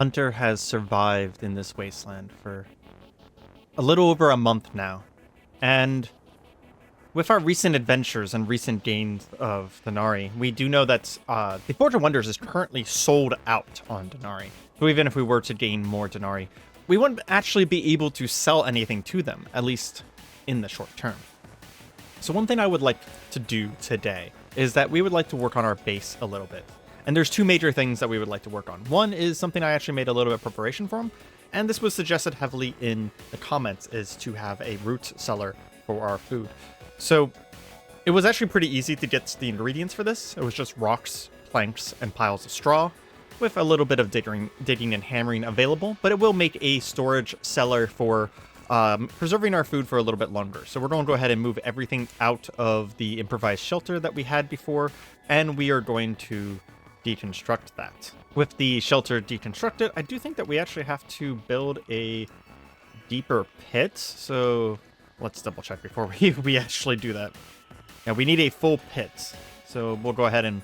Hunter has survived in this wasteland for a little over a month now, and with our recent adventures and recent gains of Denari, we do know that the Forge of Wonders is currently sold out on Denari. So even if we were to gain more Denari, we wouldn't actually be able to sell anything to them, at least in the short term. So one thing I would like to do today is that we would like to work on our base a little bit. And there's two major things that we would like to work on. One is something I actually made a little bit of preparation from, and this was suggested heavily in the comments, is to have a root cellar for our food. So it was actually pretty easy to get the ingredients for this. It was just rocks, planks, and piles of straw, with a little bit of digging and hammering available, but it will make a storage cellar for preserving our food for a little bit longer. So we're going to go ahead and move everything out of the improvised shelter that we had before, and we are going to deconstruct that. With the shelter deconstructed, I do think that we actually have to build a deeper pit. So let's double check before we actually do that. Now we need a full pit. So we'll go ahead and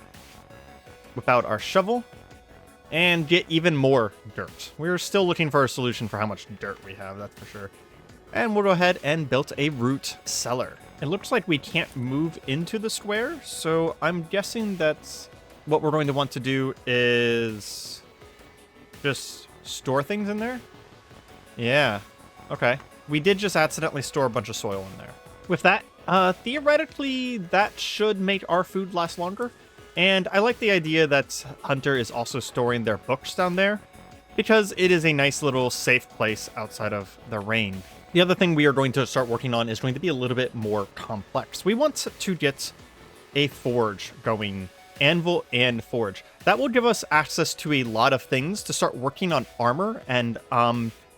whip out our shovel and get even more dirt. We're still looking for a solution for how much dirt we have, that's for sure. And we'll go ahead and build a root cellar. It looks like we can't move into the square, so I'm guessing that's what we're going to want to do is just store things in there. Yeah, okay. We did just accidentally store a bunch of soil in there. With that, theoretically, that should make our food last longer. And I like the idea that Hunter is also storing their books down there, because it is a nice little safe place outside of the rain. The other thing we are going to start working on is going to be a little bit more complex. We want to get a forge going, anvil and forge. That will give us access to a lot of things to start working on armor and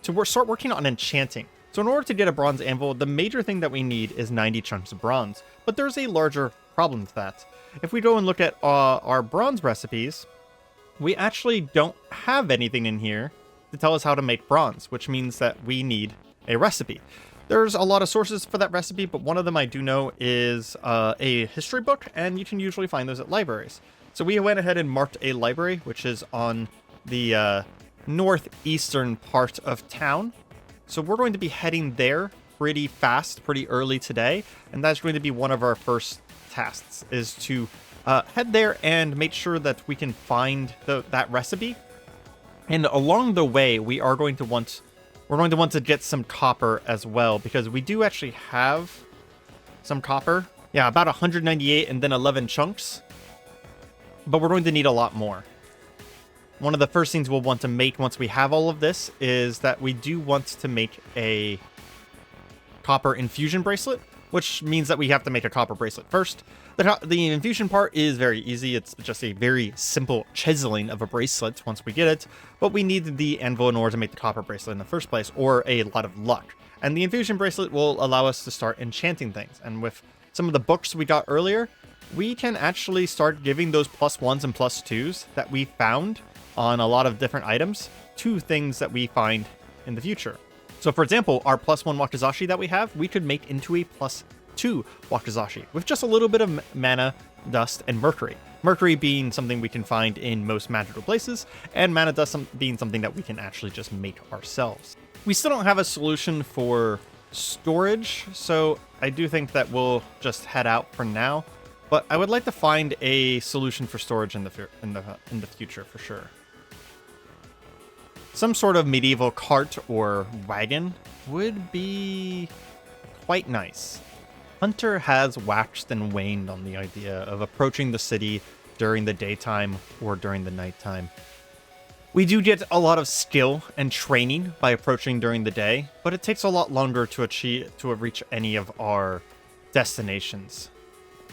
start working on enchanting. So in order to get a bronze anvil, the major thing that we need is 90 chunks of bronze. But there's a larger problem with that. If we go and look at our bronze recipes, we actually don't have anything in here to tell us how to make bronze, which means that we need a recipe. There's a lot of sources for that recipe, but one of them I do know is a history book, and you can usually find those at libraries. So we went ahead and marked a library, which is on the northeastern part of town. So we're going to be heading there pretty fast, pretty early today, and that's going to be one of our first tasks, is to head there and make sure that we can find that recipe. And along the way, we're going to want to get some copper as well, because we do actually have some copper. Yeah, about 198 and then 11 chunks. But we're going to need a lot more. One of the first things we'll want to make once we have all of this is that we do want to make a copper infusion bracelet, which means that we have to make a copper bracelet first. The infusion part is very easy. It's just a very simple chiseling of a bracelet once we get it, but we need the anvil in order to make the copper bracelet in the first place, or a lot of luck. And the infusion bracelet will allow us to start enchanting things. And with some of the books we got earlier, we can actually start giving those +1s and +2s that we found on a lot of different items to things that we find in the future. So for example, our +1 wakizashi that we have, we could make into a +2 wakizashi with just a little bit of mana, dust, and mercury. Mercury being something we can find in most magical places, and mana dust being something that we can actually just make ourselves. We still don't have a solution for storage, so I do think that we'll just head out for now. But I would like to find a solution for storage in the future for sure. Some sort of medieval cart or wagon would be quite nice. Hunter has waxed and waned on the idea of approaching the city during the daytime or during the nighttime. We do get a lot of skill and training by approaching during the day, but it takes a lot longer to reach any of our destinations.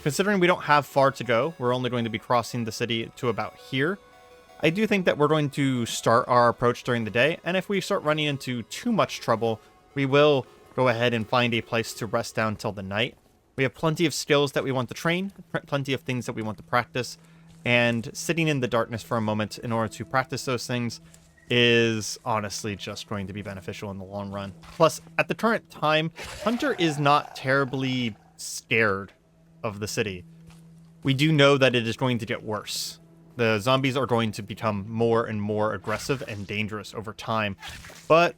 Considering we don't have far to go, we're only going to be crossing the city to about here. I do think that we're going to start our approach during the day, and if we start running into too much trouble, we will go ahead and find a place to rest down till the night. We have plenty of skills that we want to train, plenty of things that we want to practice, and sitting in the darkness for a moment in order to practice those things is honestly just going to be beneficial in the long run. Plus, at the current time, Hunter is not terribly scared of the city. We do know that it is going to get worse. The zombies are going to become more and more aggressive and dangerous over time. But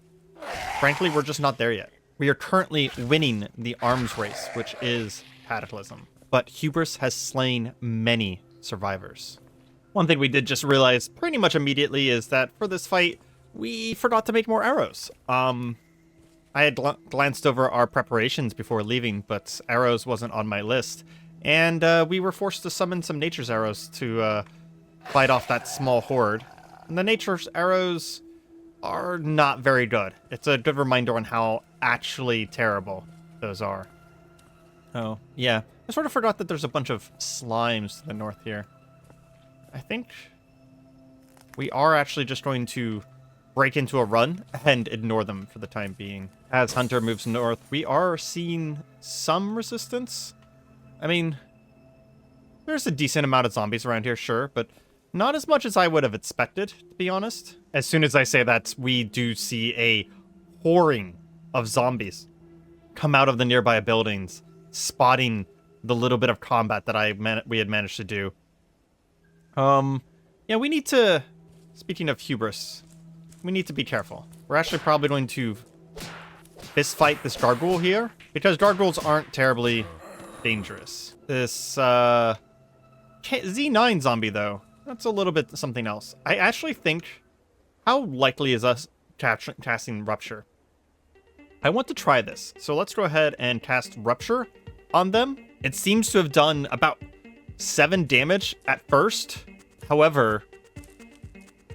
frankly, we're just not there yet. We are currently winning the arms race, which is Cataclysm. But hubris has slain many survivors. One thing we did just realize pretty much immediately is that for this fight, we forgot to make more arrows. I had glanced over our preparations before leaving, but arrows wasn't on my list. And we were forced to summon some nature's arrows to fight off that small horde. And the nature's arrows are not very good. It's a good reminder on how actually terrible those are. Oh, yeah. I sort of forgot that there's a bunch of slimes to the north here. I think we are actually just going to break into a run and ignore them for the time being. As Hunter moves north, we are seeing some resistance. I mean, there's a decent amount of zombies around here, sure, but not as much as I would have expected, to be honest. As soon as I say that, we do see a pouring of zombies come out of the nearby buildings, spotting the little bit of combat that we had managed to do. Yeah, we need to, speaking of hubris, we need to be careful. We're actually probably going to fist fight this gargoyle here, because gargoyles aren't terribly dangerous. This Z9 zombie, though, that's a little bit something else. I actually think, how likely is us casting Rupture? I want to try this, so let's go ahead and cast Rupture on them. It seems to have done about 7 damage at first. However,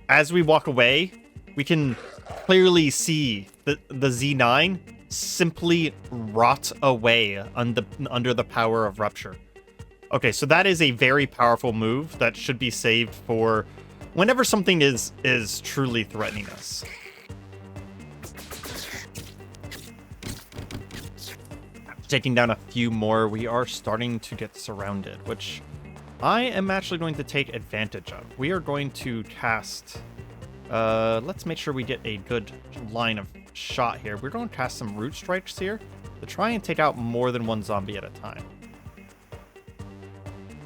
as we walk away, we can clearly see the Z9 simply rot away under the power of Rupture. Okay, so that is a very powerful move that should be saved for whenever something is truly threatening us. Taking down a few more, we are starting to get surrounded, which I am actually going to take advantage of. We are going to cast... let's make sure we get a good line of shot here. We're going to cast some root strikes here to try and take out more than one zombie at a time.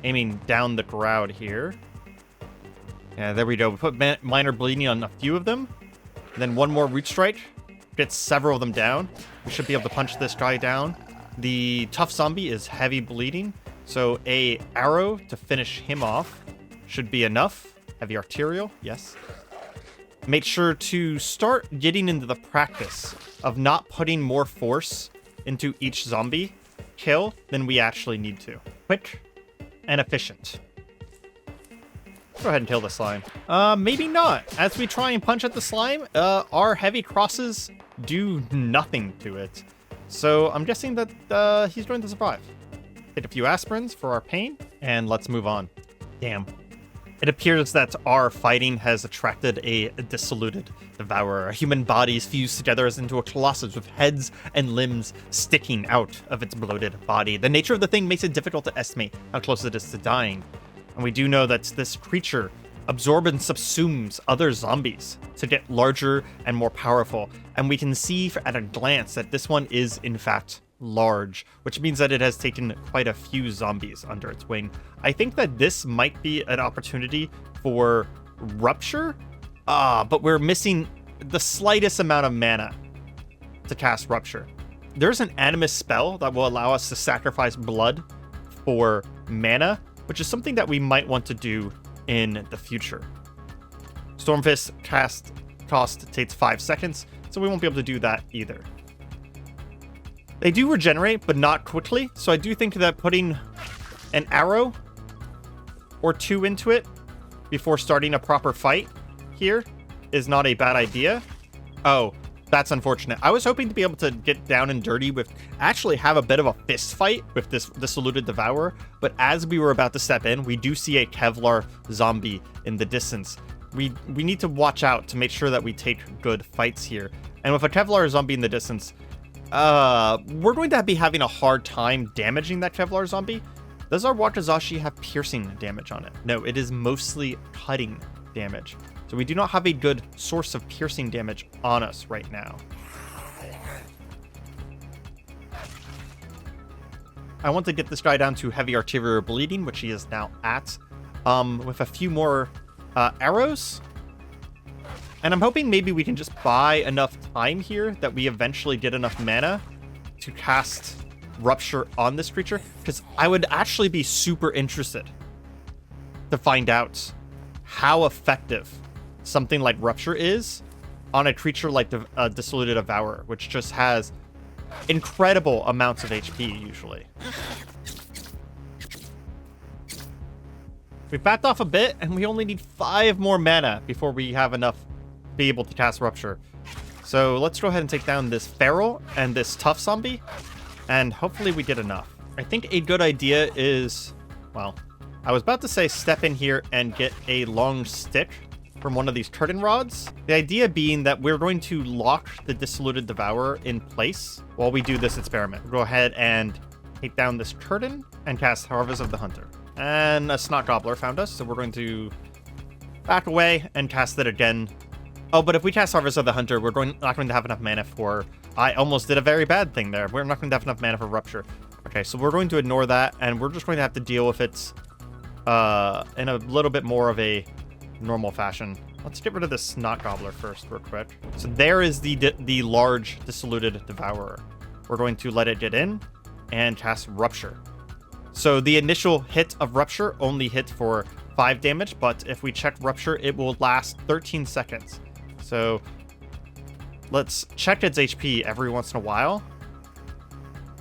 Aiming down the crowd here. Yeah, there we go. We put minor bleeding on a few of them. And then one more root strike. Gets several of them down. We should be able to punch this guy down. The tough zombie is heavy bleeding, so a arrow to finish him off should be enough. Heavy arterial, yes. Make sure to start getting into the practice of not putting more force into each zombie kill than we actually need to. Quick and efficient. Go ahead and kill the slime. Maybe not. As we try and punch at the slime, our heavy crosses do nothing to it. So I'm guessing that he's going to survive. Hit a few aspirins for our pain, and let's move on. Damn. It appears that our fighting has attracted a dissoluted devourer. Human bodies fused together as into a colossus with heads and limbs sticking out of its bloated body. The nature of the thing makes it difficult to estimate how close it is to dying. And we do know that this creature absorbs and subsumes other zombies to get larger and more powerful. And we can see at a glance that this one is, in fact, large, which means that it has taken quite a few zombies under its wing. I think that this might be an opportunity for Rupture, but we're missing the slightest amount of mana to cast Rupture. There's an Animus spell that will allow us to sacrifice blood for mana, which is something that we might want to do in the future. Stormfist cost takes 5 seconds, so we won't be able to do that either. They do regenerate, but not quickly, so I do think that putting an arrow or 2 into it before starting a proper fight here is not a bad idea. Oh, that's unfortunate. I was hoping to be able to get down and dirty with, actually have a bit of a fist fight with this Dissoluted Devourer, but as we were about to step in, we do see a Kevlar zombie in the distance. We need to watch out to make sure that we take good fights here. And with a Kevlar zombie in the distance, we're going to be having a hard time damaging that Kevlar zombie. Does our Wakizashi have piercing damage on it? No, it is mostly cutting damage. So we do not have a good source of piercing damage on us right now. I want to get this guy down to heavy arterial bleeding, which he is now at. with a few more arrows. And I'm hoping maybe we can just buy enough time here that we eventually get enough mana to cast Rupture on this creature, because I would actually be super interested to find out how effective something like Rupture is on a creature like the Dissoluted Devourer, which just has incredible amounts of HP usually. We backed off a bit, and we only need 5 more mana before we have enough to be able to cast Rupture. So let's go ahead and take down this Feral and this Tough Zombie, and hopefully we get enough. I think a good idea is, well, I was about to say step in here and get a long stick from one of these curtain rods. The idea being that we're going to lock the Dissoluted Devourer in place while we do this experiment. We'll go ahead and take down this curtain and cast Harvest of the Hunter. And a Snot Gobbler found us, so we're going to back away and cast it again. Oh, but if we cast Harvest of the Hunter, we're not going to have enough mana for... I almost did a very bad thing there. We're not going to have enough mana for Rupture. Okay, so we're going to ignore that, and we're just going to have to deal with it in a little bit more of a normal fashion. Let's get rid of the Snot Gobbler first real quick. So there is the large Dissoluted Devourer. We're going to let it get in and cast Rupture. So the initial hit of Rupture only hit for 5 damage, but if we check Rupture, it will last 13 seconds. So let's check its HP every once in a while.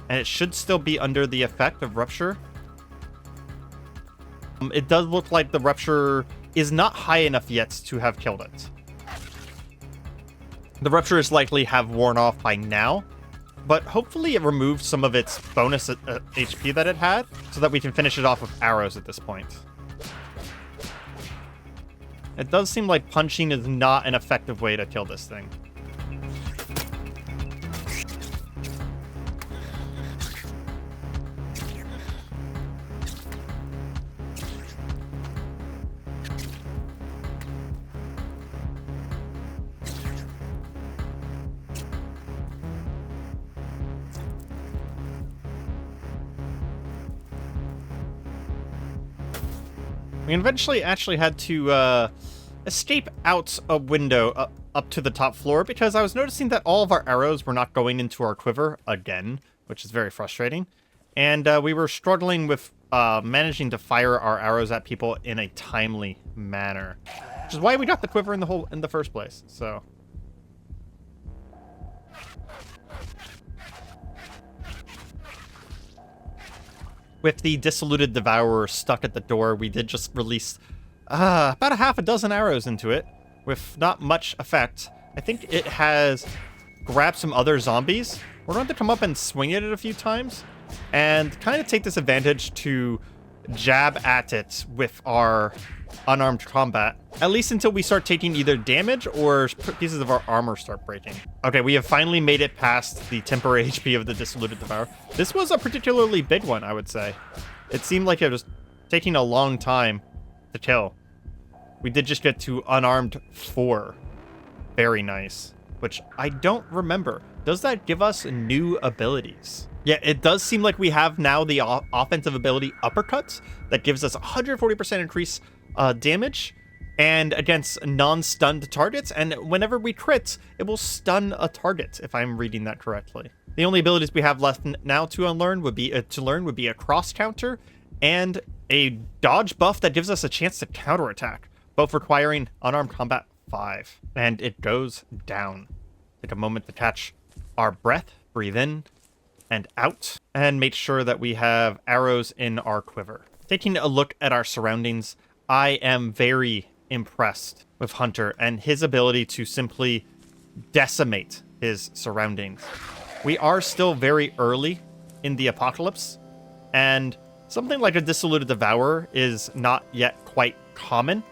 And it should still be under the effect of Rupture. It does look like the Rupture is not high enough yet to have killed it. The Rupture is likely have worn off by now, but hopefully it removed some of its bonus HP that it had, so that we can finish it off with arrows at this point. It does seem like punching is not an effective way to kill this thing. We eventually actually had to escape out a window up to the top floor, because I was noticing that all of our arrows were not going into our quiver again, which is very frustrating. And we were struggling with managing to fire our arrows at people in a timely manner, which is why we got the quiver in the first place. So with the Dissoluted Devourer stuck at the door, we did just release about a half a dozen arrows into it with not much effect. I think it has grabbed some other zombies. We're going to come up and swing at it a few times and kind of take this advantage to jab at it with our unarmed combat, at least until we start taking either damage or pieces of our armor start breaking. Okay, we have finally made it past the temporary HP of the Dissoluted Devourer. This was a particularly big one, I would say. It seemed like it was taking a long time to kill. We did just get to unarmed 4. Very nice. Which I don't remember. Does that give us new abilities? Yeah, it does seem like we have now the offensive ability Uppercut that gives us 140% increase damage and against non-stunned targets, and whenever we crit, it will stun a target, if I'm reading that correctly. The only abilities we have left now to learn would be a cross counter and a dodge buff that gives us a chance to counterattack, both requiring unarmed combat 5. And it goes down. Take a moment to catch our breath, breathe in and out, and make sure that we have arrows in our quiver. Taking a look at our surroundings, I am very impressed with Hunter and his ability to simply decimate his surroundings. We are still very early in the apocalypse, and something like a Dissoluted Devourer is not yet quite common.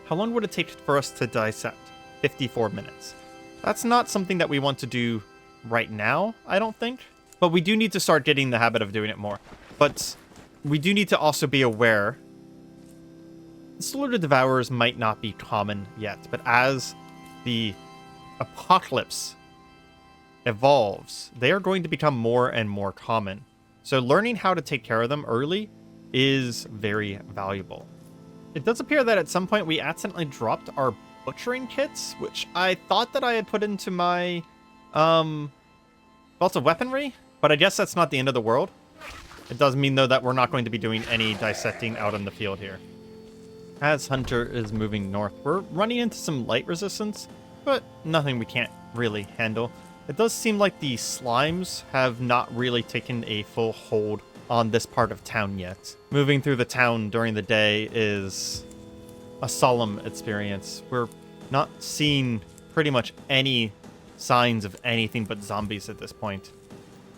How long would it take for us to dissect? 54 minutes. That's not something that we want to do right now, I don't think. But we do need to start getting the habit of doing it more. But we do need to also be aware Dissoluted Devourers might not be common yet, but as the apocalypse evolves, they are going to become more and more common. So learning how to take care of them early is very valuable. It does appear that at some point we accidentally dropped our butchering kits, which I thought that I had put into my belts of weaponry, but I guess that's not the end of the world. It does mean, though, that we're not going to be doing any dissecting out in the field here. As Hunter is moving north, we're running into some light resistance, but nothing we can't really handle. It does seem like the slimes have not really taken a full hold on this part of town yet. Moving through the town during the day is a solemn experience. We're not seeing pretty much any signs of anything but zombies at this point.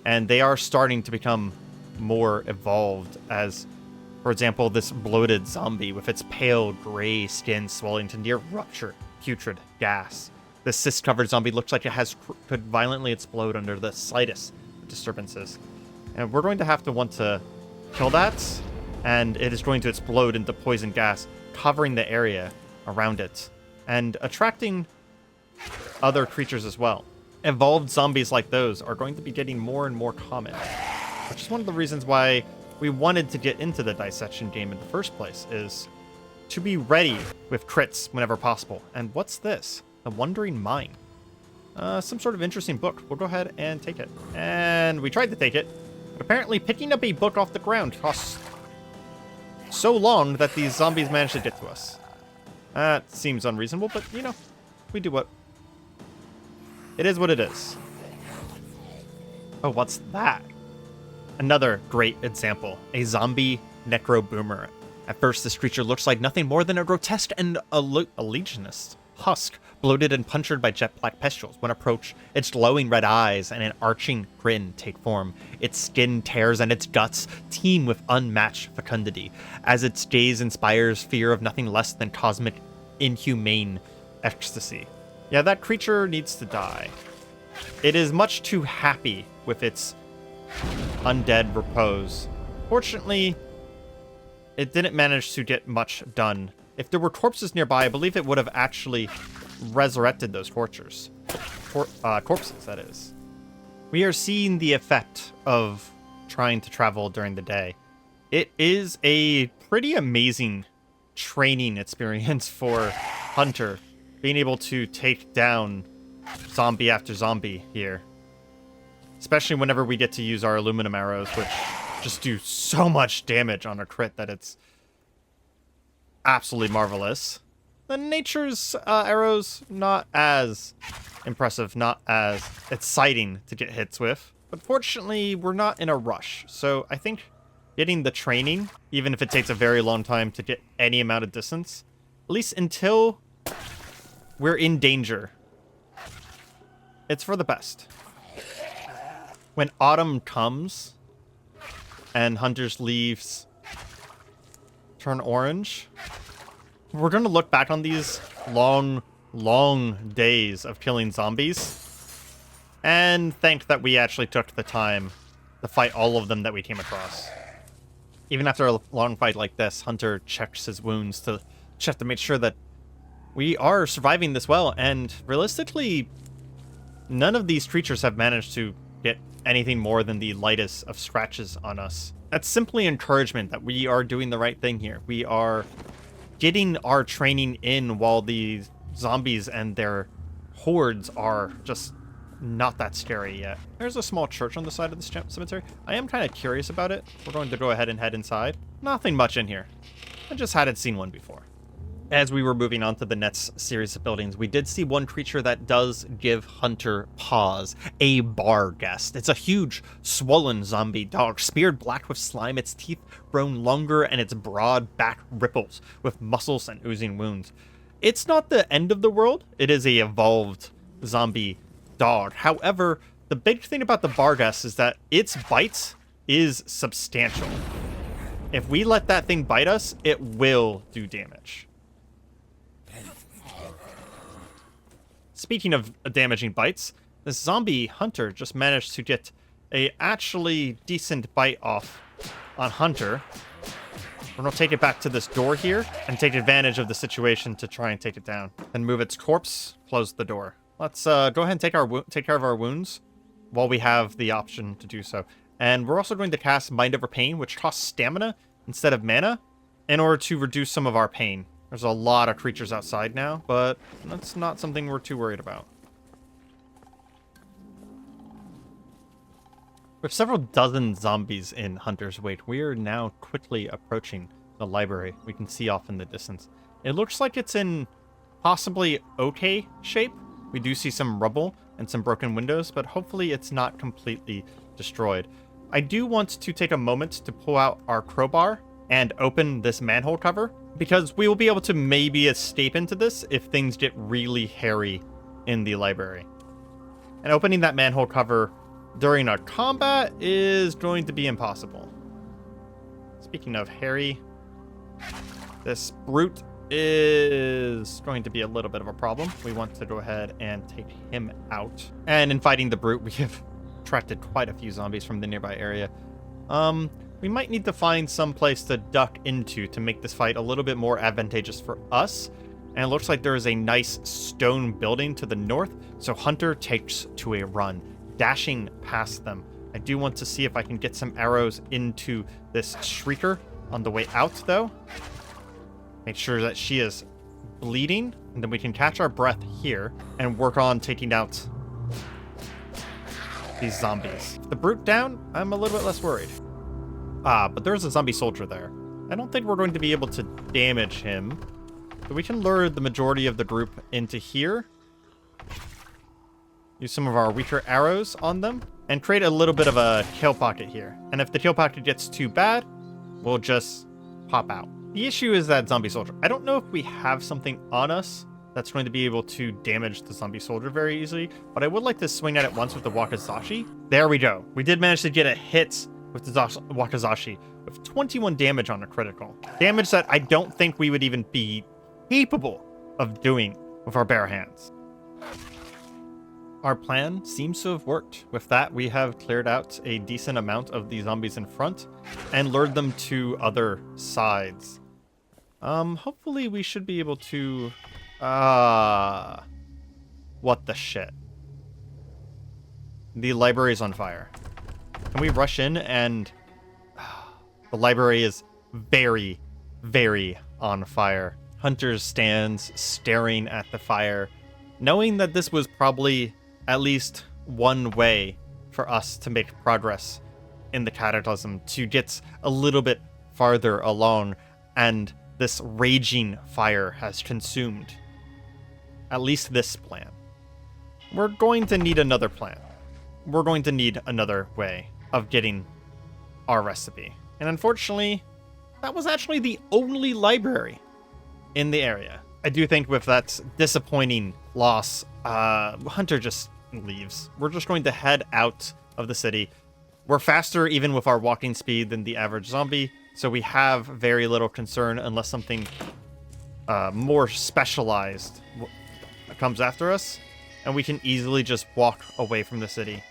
And they are starting to become more evolved as, for example, this bloated zombie with its pale gray skin swelling to near rupture putrid gas. This cyst-covered zombie looks like it could violently explode under the slightest disturbances. And we're going to have to want to kill that, and it is going to explode into poison gas, covering the area around it, and attracting other creatures as well. Evolved zombies like those are going to be getting more and more common, which is one of the reasons why we wanted to get into the dissection game in the first place, is to be ready with crits whenever possible. And what's this? The Wandering Mine. Some sort of interesting book. We'll go ahead and take it. And we tried to take it, but apparently picking up a book off the ground costs so long that these zombies managed to get to us. That seems unreasonable, but, you know, we do what... It is what it is. Oh, what's that? Another great example. A zombie necro boomer. At first, this creature looks like nothing more than a grotesque and illusionist husk, bloated and punctured by jet black pustules. When approached, its glowing red eyes and an arching grin take form. Its skin tears and its guts teem with unmatched fecundity, as its gaze inspires fear of nothing less than cosmic, inhumane ecstasy. Yeah, that creature needs to die. It is much too happy with its undead repose. Fortunately, it didn't manage to get much done. If there were corpses nearby, I believe it would have actually resurrected those corpses, that is. We are seeing the effect of trying to travel during the day. It is a pretty amazing training experience for Hunter, being able to take down zombie after zombie here. Especially whenever we get to use our aluminum arrows, which just do so much damage on a crit that it's absolutely marvelous. The nature's arrows, not as impressive, not as exciting to get hits with. But fortunately, we're not in a rush. So I think getting the training, even if it takes a very long time to get any amount of distance, at least until we're in danger, it's for the best. When autumn comes and Hunter's leaves turn orange, we're going to look back on these long, long days of killing zombies and thank that we actually took the time to fight all of them that we came across. Even after a long fight like this, Hunter checks his wounds to check to make sure that we are surviving this well, and realistically, none of these creatures have managed to get anything more than the lightest of scratches on us. That's simply encouragement that we are doing the right thing here. We are getting our training in while the zombies and their hordes are just not that scary yet. There's a small church on the side of the cemetery. I am kind of curious about it. We're going to go ahead and head inside. Nothing much in here. I just hadn't seen one before. As we were moving on to the next series of buildings, we did see one creature that does give Hunter pause. A bar guest. It's a huge, swollen zombie dog, speared black with slime, its teeth grown longer, and its broad back ripples with muscles and oozing wounds. It's not the end of the world. It is a evolved zombie dog. However, the big thing about the bar guest is that its bite is substantial. If we let that thing bite us, it will do damage. Speaking of damaging bites, this zombie Hunter just managed to get a actually decent bite off on Hunter. We're going to take it back to this door here and take advantage of the situation to try and take it down. And move its corpse, close the door. Let's go ahead and take care of our wounds while we have the option to do so. And we're also going to cast Mind Over Pain, which costs stamina instead of mana in order to reduce some of our pain. There's a lot of creatures outside now, but that's not something we're too worried about. With several dozen zombies in Hunter's Wait, we are now quickly approaching the library we can see off in the distance. It looks like it's in possibly okay shape. We do see some rubble and some broken windows, but hopefully it's not completely destroyed. I do want to take a moment to pull out our crowbar and open this manhole cover, because we will be able to maybe escape into this if things get really hairy in the library. And opening that manhole cover during a combat is going to be impossible. Speaking of hairy, this brute is going to be a little bit of a problem. We want to go ahead and take him out. And in fighting the brute, we have attracted quite a few zombies from the nearby area. We might need to find some place to duck into to make this fight a little bit more advantageous for us. And it looks like there is a nice stone building to the north, so Hunter takes to a run, dashing past them. I do want to see if I can get some arrows into this Shrieker on the way out, though. Make sure that she is bleeding, and then we can catch our breath here and work on taking out these zombies. The brute down, I'm a little bit less worried. But there's a zombie soldier there. I don't think we're going to be able to damage him, but we can lure the majority of the group into here. Use some of our weaker arrows on them, and create a little bit of a kill pocket here. And if the kill pocket gets too bad, we'll just pop out. The issue is that zombie soldier. I don't know if we have something on us that's going to be able to damage the zombie soldier very easily, but I would like to swing at it once with the Wakizashi. There we go. We did manage to get a hit with the Wakizashi with 21 damage on a critical. Damage that I don't think we would even be capable of doing with our bare hands. Our plan seems to have worked. With that, we have cleared out a decent amount of the zombies in front and lured them to other sides. Hopefully we should be able to... What the shit? The library is on fire. Can we rush in and... The library is very, very on fire. Hunter stands staring at the fire, knowing that this was probably at least one way for us to make progress in the Cataclysm, to get a little bit farther along, and this raging fire has consumed at least this plan. We're going to need another plan. We're going to need another way of getting our recipe. And unfortunately, that was actually the only library in the area. I do think with that disappointing loss, Hunter just leaves. We're just going to head out of the city. We're faster even with our walking speed than the average zombie, so we have very little concern unless something more specialized comes after us, and we can easily just walk away from the city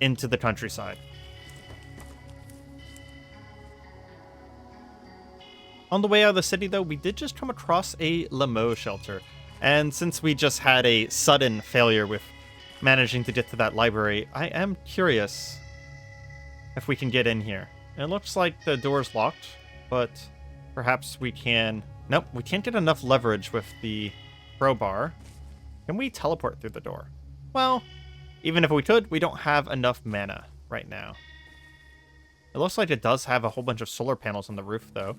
into the countryside. On the way out of the city, though, we did just come across a limo shelter. And since we just had a sudden failure with managing to get to that library, I am curious if we can get in here. It looks like the door's locked, but perhaps we can... Nope, we can't get enough leverage with the crowbar. Can we teleport through the door? Well, even if we could, we don't have enough mana right now. It looks like it does have a whole bunch of solar panels on the roof, though.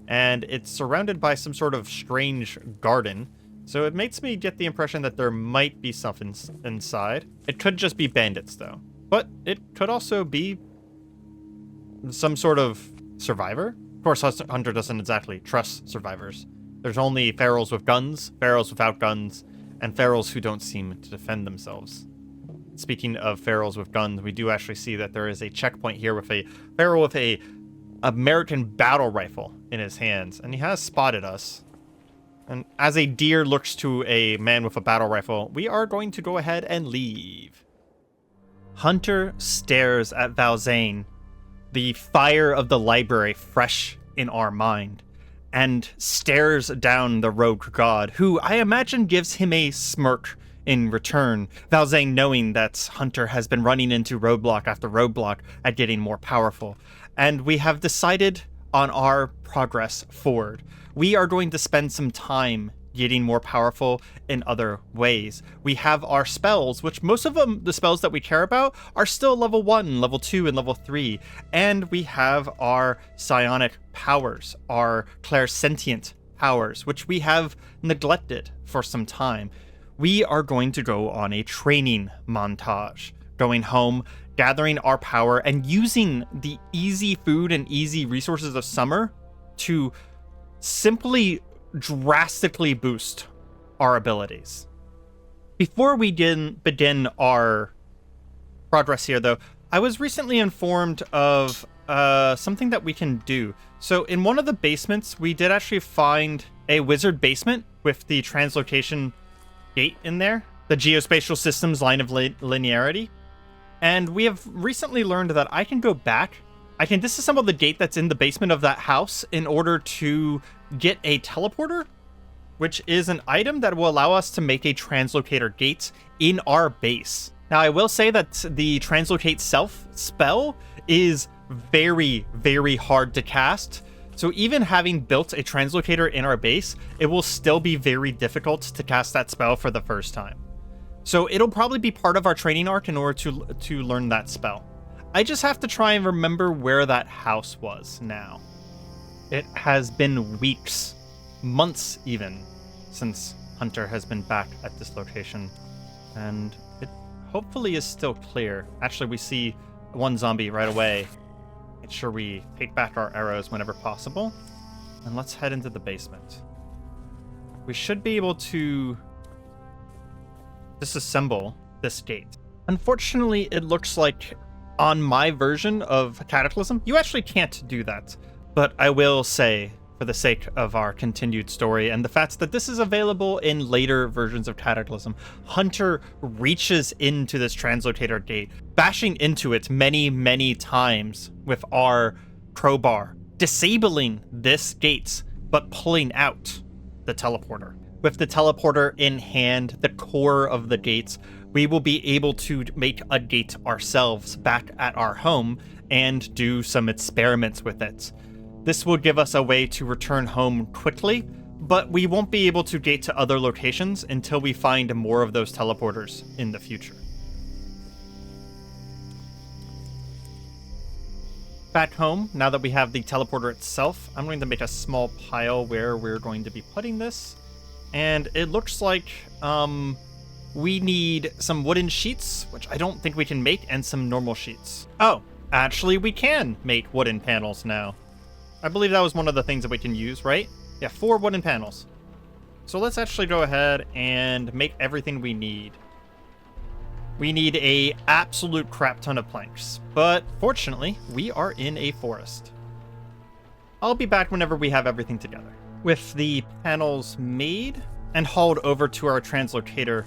And it's surrounded by some sort of strange garden. So it makes me get the impression that there might be something inside. It could just be bandits, though. But it could also be some sort of survivor. Of course, Hunter doesn't exactly trust survivors. There's only ferals with guns, ferals without guns, and ferals who don't seem to defend themselves. Speaking of ferals with guns, we do actually see that there is a checkpoint here with a feral with a American battle rifle in his hands, and he has spotted us. And as a deer looks to a man with a battle rifle, we are going to go ahead and leave. Hunter stares at Valzane, the fire of the library fresh in our mind, and stares down the rogue god, who I imagine gives him a smirk in return. Valzane knowing that Hunter has been running into roadblock after roadblock at getting more powerful. and we have decided on our progress forward. We are going to spend some time getting more powerful in other ways. We have our spells, which most of them, the spells that we care about, are still level 1, level 2, and level 3. And we have our psionic powers, our clairsentient powers, which we have neglected for some time. We are going to go on a training montage, going home, gathering our power, and using the easy food and easy resources of summer to simply drastically boost our abilities. Before we begin our progress here, though, I was recently informed of something that we can do. So in one of the basements, we did actually find a wizard basement with the translocation gate in there, the geospatial systems line of linearity. And we have recently learned that I can go back. I can disassemble the gate that's in the basement of that house in order to get a teleporter, which is an item that will allow us to make a translocator gate in our base. Now, I will say that the translocate self spell is very, very hard to cast. So even having built a translocator in our base, it will still be very difficult to cast that spell for the first time. So it'll probably be part of our training arc in order to learn that spell. I just have to try and remember where that house was now. It has been weeks, months even, since Hunter has been back at this location. And it hopefully is still clear. Actually, we see one zombie right away. Make sure we take back our arrows whenever possible. And let's head into the basement. We should be able to disassemble this gate. Unfortunately, it looks like on my version of Cataclysm, you actually can't do that. But I will say, for the sake of our continued story and the fact that this is available in later versions of Cataclysm, Hunter reaches into this translocator gate, bashing into it many, many times with our crowbar, disabling this gate, but pulling out the teleporter. With the teleporter in hand, the core of the gates, we will be able to make a gate ourselves back at our home and do some experiments with it. This will give us a way to return home quickly, but we won't be able to gate to other locations until we find more of those teleporters in the future. Back home, now that we have the teleporter itself, I'm going to make a small pile where we're going to be putting this. And it looks like we need some wooden sheets, which I don't think we can make, and some normal sheets. Oh, actually we can make wooden panels now. I believe that was one of the things that we can use, right? Yeah, 4 wooden panels. So let's actually go ahead and make everything we need. We need a absolute crap ton of planks, but fortunately, we are in a forest. I'll be back whenever we have everything together. With the panels made and hauled over to our translocator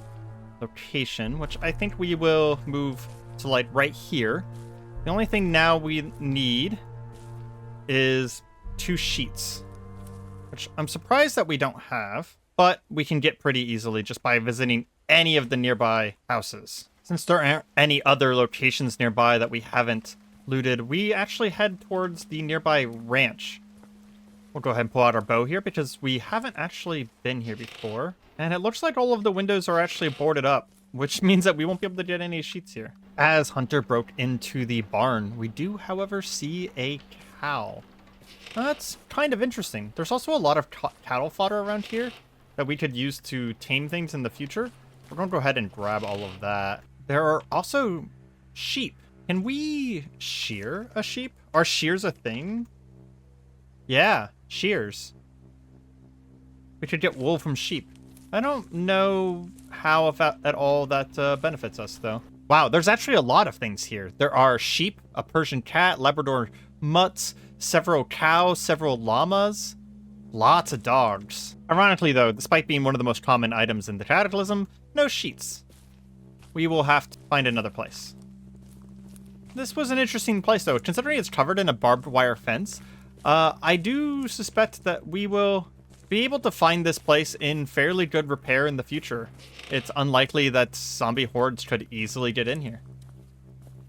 location, which I think we will move to like right here. The only thing now we need is 2 sheets, which I'm surprised that we don't have, but we can get pretty easily just by visiting any of the nearby houses. Since there aren't any other locations nearby that we haven't looted, we actually head towards the nearby ranch. We'll go ahead and pull out our bow here because we haven't actually been here before. And it looks like all of the windows are actually boarded up, which means that we won't be able to get any sheets here. As Hunter broke into the barn, we do, however, see a cow. That's kind of interesting. There's also a lot of cattle fodder around here that we could use to tame things in the future. We're going to go ahead and grab all of that. There are also sheep. Can we shear a sheep? Are shears a thing? Yeah, shears. We could get wool from sheep. I don't know how if at all that benefits us, though. Wow, there's actually a lot of things here. There are sheep, a Persian cat, Labrador mutts, several cows, several llamas, lots of dogs. Ironically, though, despite being one of the most common items in the Cataclysm, no sheets. We will have to find another place. This was an interesting place, though. Considering it's covered in a barbed wire fence, I do suspect that we will be able to find this place in fairly good repair in the future. It's unlikely that zombie hordes could easily get in here.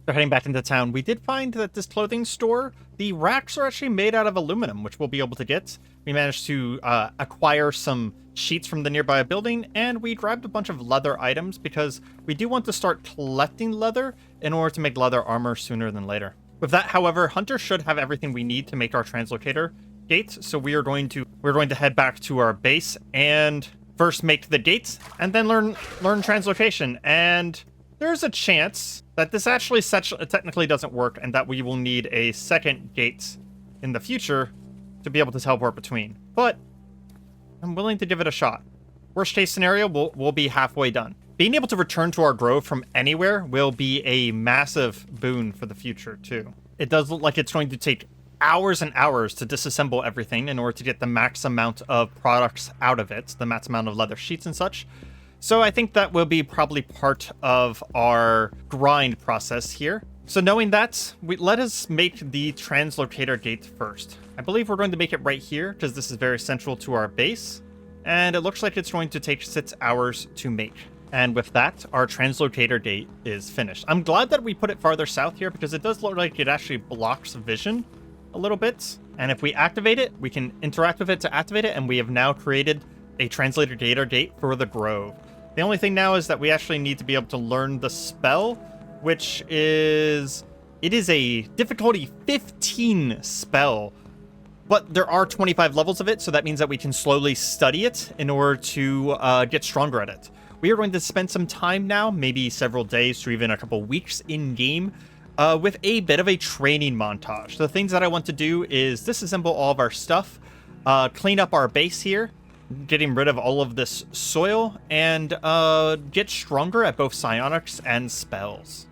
They're heading back into town. We did find that this clothing store the racks are actually made out of aluminum, which we'll be able to get. We managed to acquire some sheets from the nearby building, and we grabbed a bunch of leather items because we do want to start collecting leather in order to make leather armor sooner than later. With that, however, Hunter should have everything we need to make our translocator gate, so we're going to head back to our base and first make the gates and then learn translocation. And there's a chance that this actually technically doesn't work and that we will need a second gate in the future to be able to teleport between. But I'm willing to give it a shot. Worst case scenario, we'll be halfway done. Being able to return to our grove from anywhere will be a massive boon for the future, too. It does look like it's going to take hours and hours to disassemble everything in order to get the max amount of products out of it, the max amount of leather sheets and such. So I think that will be probably part of our grind process here. So knowing that, let us make the translocator gate first. I believe we're going to make it right here because this is very central to our base. And it looks like it's going to take 6 hours to make. And with that, our translocator gate is finished. I'm glad that we put it farther south here because it does look like it actually blocks vision a little bit. And if we activate it, we can interact with it to activate it, and we have now created a translocator gate for the grove. The only thing now is that we actually need to be able to learn the spell, which is... It is a difficulty 15 spell, but there are 25 levels of it, so that means that we can slowly study it in order to get stronger at it. We are going to spend some time now, maybe several days or even a couple weeks in-game, with a bit of a training montage. The things that I want to do is disassemble all of our stuff, clean up our base here, getting rid of all of this soil, and get stronger at both psionics and spells.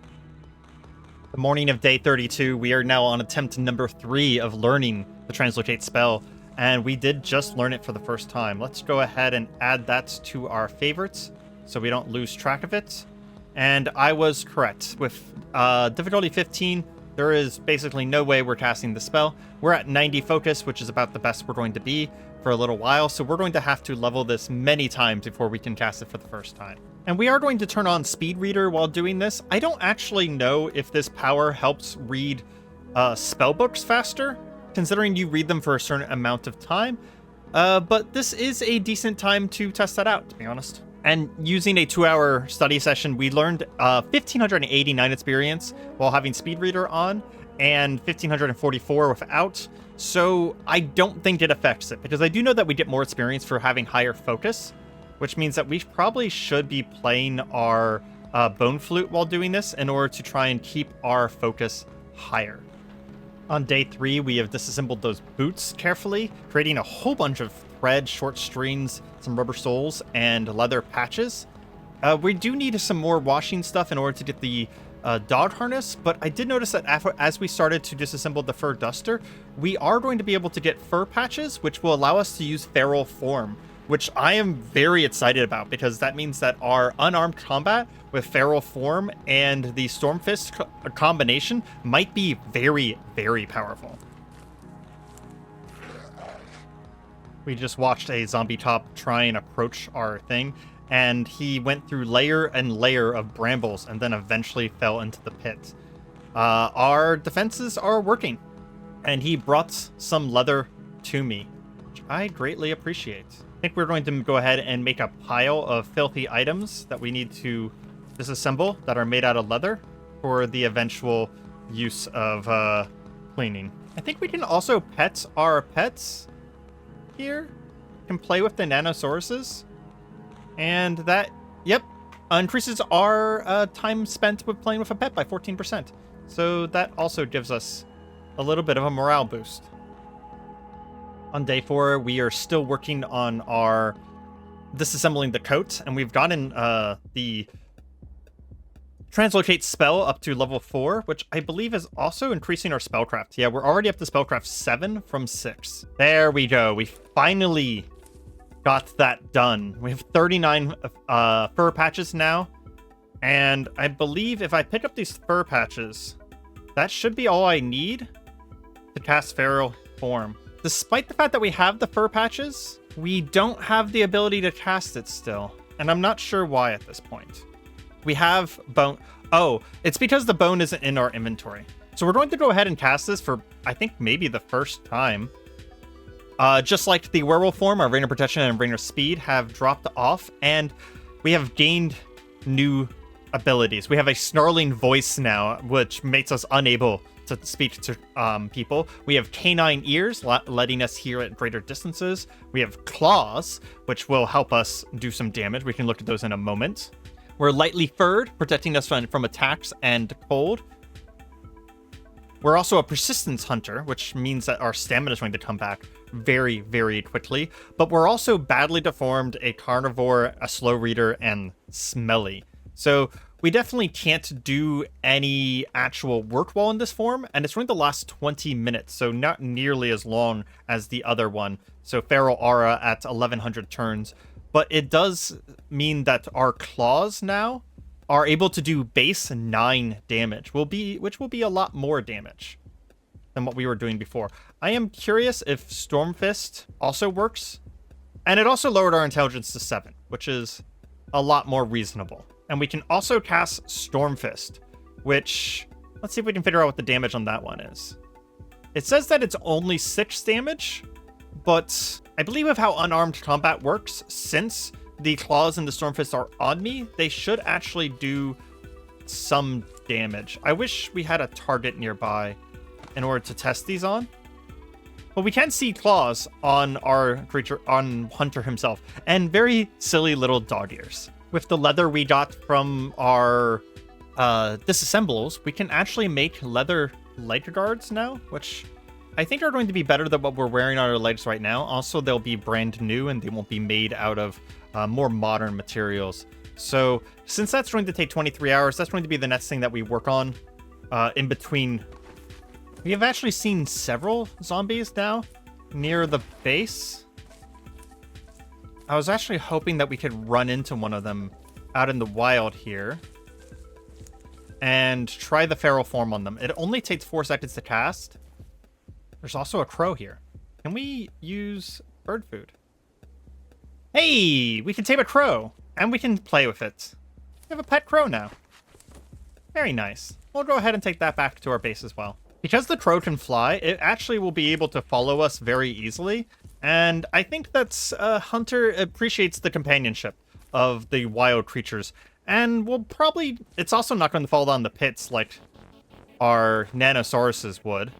The morning of day 32, we are now on attempt number 3 of learning the translocate spell, and we did just learn it for the first time. Let's go ahead and add that to our favorites so we don't lose track of it. And I was correct. With difficulty 15, there is basically no way we're casting the spell. We're at 90 focus, which is about the best we're going to be for a little while, so we're going to have to level this many times before we can cast it for the first time. And we are going to turn on Speed Reader while doing this. I don't actually know if this power helps read spell books faster, considering you read them for a certain amount of time, but this is a decent time to test that out, to be honest. And using a 2-hour study session, we learned 1,589 experience while having Speed Reader on, and 1,544 without. So I don't think it affects it, because I do know that we get more experience for having higher focus, which means that we probably should be playing our bone flute while doing this in order to try and keep our focus higher. On day 3, we have disassembled those boots carefully, creating a whole bunch of thread, short strings, some rubber soles, and leather patches. We do need some more washing stuff in order to get the dog harness, but I did notice that as we started to disassemble the fur duster, we are going to be able to get fur patches, which will allow us to use feral form, which I am very excited about, because that means that our unarmed combat with feral form and the Stormfist combination might be very, very powerful. We just watched a zombie top try and approach our thing, and he went through layer and layer of brambles and then eventually fell into the pit. Our defenses are working, and he brought some leather to me, which I greatly appreciate. I think we're going to go ahead and make a pile of filthy items that we need to disassemble that are made out of leather for the eventual use of cleaning. I think we can also pet our pets here. Can play with the nanosauruses, and that, yep, increases our time spent with playing with a pet by 14%. So that also gives us a little bit of a morale boost. On day 4, we are still working on our disassembling the coat, and we've gotten the translocate spell up to level 4, which I believe is also increasing our spellcraft. Yeah, we're already up to spellcraft 7 from 6. There we go. We finally got that done. We have 39 fur patches now, and I believe if I pick up these fur patches, that should be all I need to cast feral form. Despite the fact that we have the fur patches, we don't have the ability to cast it still, and I'm not sure why at this point. We have bone. Oh, it's because the bone isn't in our inventory. So we're going to go ahead and cast this for, I think, maybe the first time. Just like the werewolf form, our Rain of Protection and Rain of Speed have dropped off, and we have gained new abilities. We have a snarling voice now, which makes us unable to speak to people. We have canine ears, letting us hear at greater distances. We have claws, which will help us do some damage. We can look at those in a moment. We're lightly furred, protecting us from attacks and cold. We're also a persistence hunter, which means that our stamina is going to come back very, very quickly. But we're also badly deformed, a carnivore, a slow reader, and smelly. So we definitely can't do any actual work while in this form, and it's going to last 20 minutes, so not nearly as long as the other one. So Feral Aura at 1100 turns. But it does mean that our claws now are able to do base 9 damage, which will be a lot more damage than what we were doing before. I am curious if Stormfist also works. And it also lowered our intelligence to 7, which is a lot more reasonable. And we can also cast Stormfist, which, let's see if we can figure out what the damage on that one is. It says that it's only 6 damage, but I believe with how unarmed combat works, since the claws and the Stormfist are on me, they should actually do some damage. I wish we had a target nearby in order to test these on. But we can see claws on our creature, on Hunter himself, and very silly little dog ears. With the leather we got from our disassembles, we can actually make leather light guards now, which I think are going to be better than what we're wearing on our legs right now. Also, they'll be brand new and they won't be made out of more modern materials. So since that's going to take 23 hours, that's going to be the next thing that we work on in between. We have actually seen several zombies now near the base. I was actually hoping that we could run into one of them out in the wild here and try the feral form on them. It only takes 4 seconds to cast. There's also a crow here. Can we use bird food? Hey, we can tame a crow and we can play with it. We have a pet crow now. Very nice. We'll go ahead and take that back to our base as well. Because the crow can fly, it actually will be able to follow us very easily. And I think that's Hunter appreciates the companionship of the wild creatures. And will probably, it's also not going to fall down the pits like our Nanosauruses would.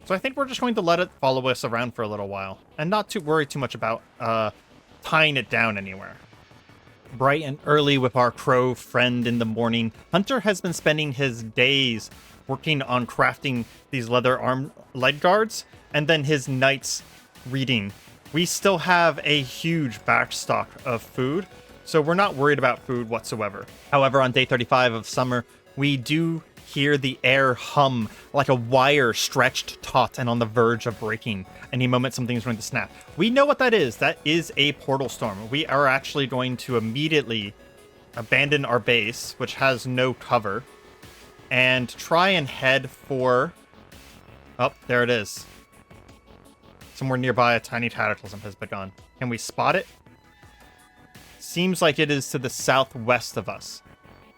So I think we're just going to let it follow us around for a little while and not to worry too much about tying it down anywhere. Bright and early with our crow friend in the morning, Hunter has been spending his days working on crafting these leather arm leg guards, and then his nights reading. We still have a huge backstock of food, so we're not worried about food whatsoever. However, on day 35 of summer, we do hear the air hum like a wire stretched taut and on the verge of breaking. Any moment something's going to snap. We know what that is. That is a portal storm. We are actually going to immediately abandon our base, which has no cover, and try and head for... Oh, there it is. Somewhere nearby, a tiny cataclysm has begun. Can we spot it? Seems like it is to the southwest of us.